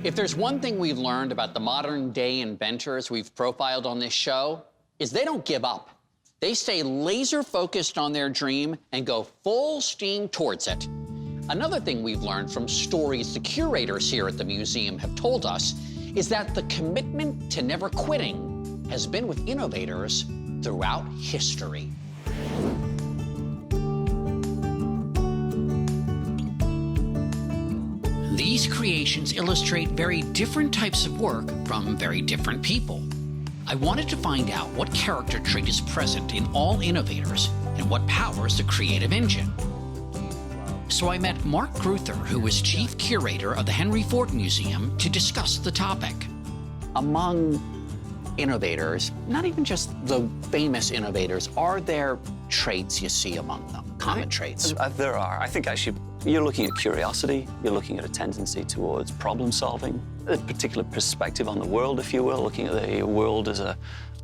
If there's one thing we've learned about the modern-day inventors we've profiled on this show, is they don't give up. They stay laser-focused on their dream and go full steam towards it. Another thing we've learned from stories the curators here at the museum have told us is that the commitment to never quitting has been with innovators throughout history. These creations illustrate very different types of work from very different people. I wanted to find out what character trait is present in all innovators and what powers the creative engine. So I met Marc Greuther, who is chief curator of the Henry Ford Museum, to discuss the topic. Among innovators, not even just the famous innovators, are there traits you see among them, common traits? There are. I think actually you're looking at curiosity, you're looking at a tendency towards problem solving, a particular perspective on the world, if you will, looking at the world as an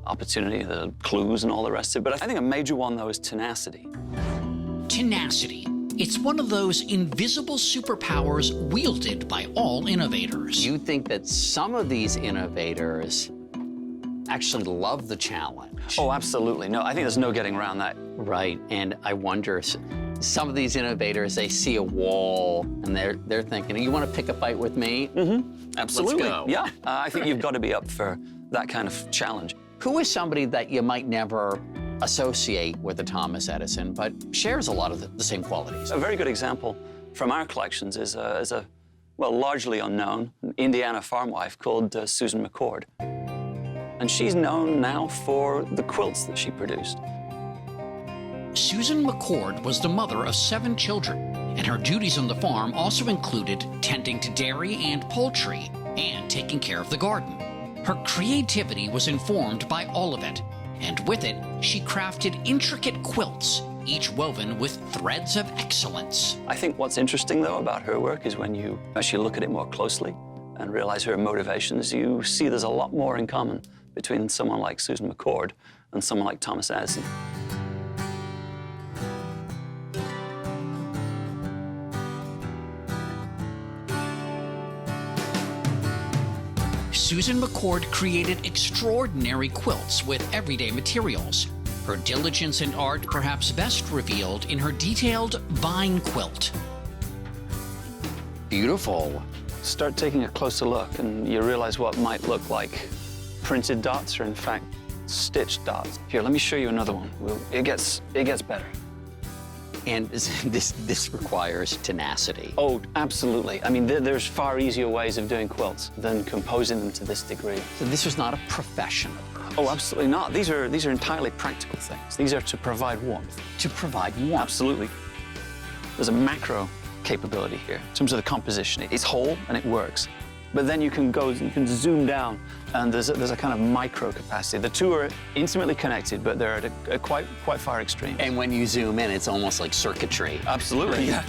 opportunity, the clues and all the rest of it. But I think a major one, though, is tenacity. Tenacity. It's one of those invisible superpowers wielded by all innovators. You think that some of these innovators actually love the challenge? Oh, absolutely. No, I think there's no getting around that. Right, and I wonder, some of these innovators, they see a wall and they're thinking, you want to pick a fight with me? Mm-hmm. Absolutely. Let's go. Yeah, I think you've got to be up for that kind of challenge. Who is somebody that you might never associate with a Thomas Edison, but shares a lot of the same qualities? A very good example from our collections is a well, largely unknown Indiana farm wife called Susan McCord. And she's known now for the quilts that she produced. Susan McCord was the mother of 7 children, and her duties on the farm also included tending to dairy and poultry and taking care of the garden. Her creativity was informed by all of it, and with it, she crafted intricate quilts, each woven with threads of excellence. I think what's interesting, though, about her work is when you actually look at it more closely and realize her motivations, you see there's a lot more in common between someone like Susan McCord and someone like Thomas Edison. Susan McCord created extraordinary quilts with everyday materials. Her diligence and art perhaps best revealed in her detailed vine quilt. Beautiful. Start taking a closer look and you realize what might look like printed dots are in fact stitched dots. Here, let me show you another one. It gets better. And this requires tenacity. Oh, absolutely. I mean, there's far easier ways of doing quilts than composing them to this degree. So this was not a profession. Oh, absolutely not. These are entirely practical things. These are to provide warmth. To provide warmth. Absolutely. There's a macro capability here in terms of the composition. It's whole and it works. But then you can zoom down, and there's a kind of micro capacity. The two are intimately connected, but they're at a quite far extreme. And when you zoom in, it's almost like circuitry. Absolutely, yeah.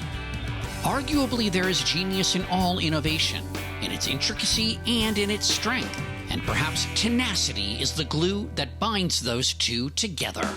Arguably, there is genius in all innovation, in its intricacy and in its strength. And perhaps tenacity is the glue that binds those two together.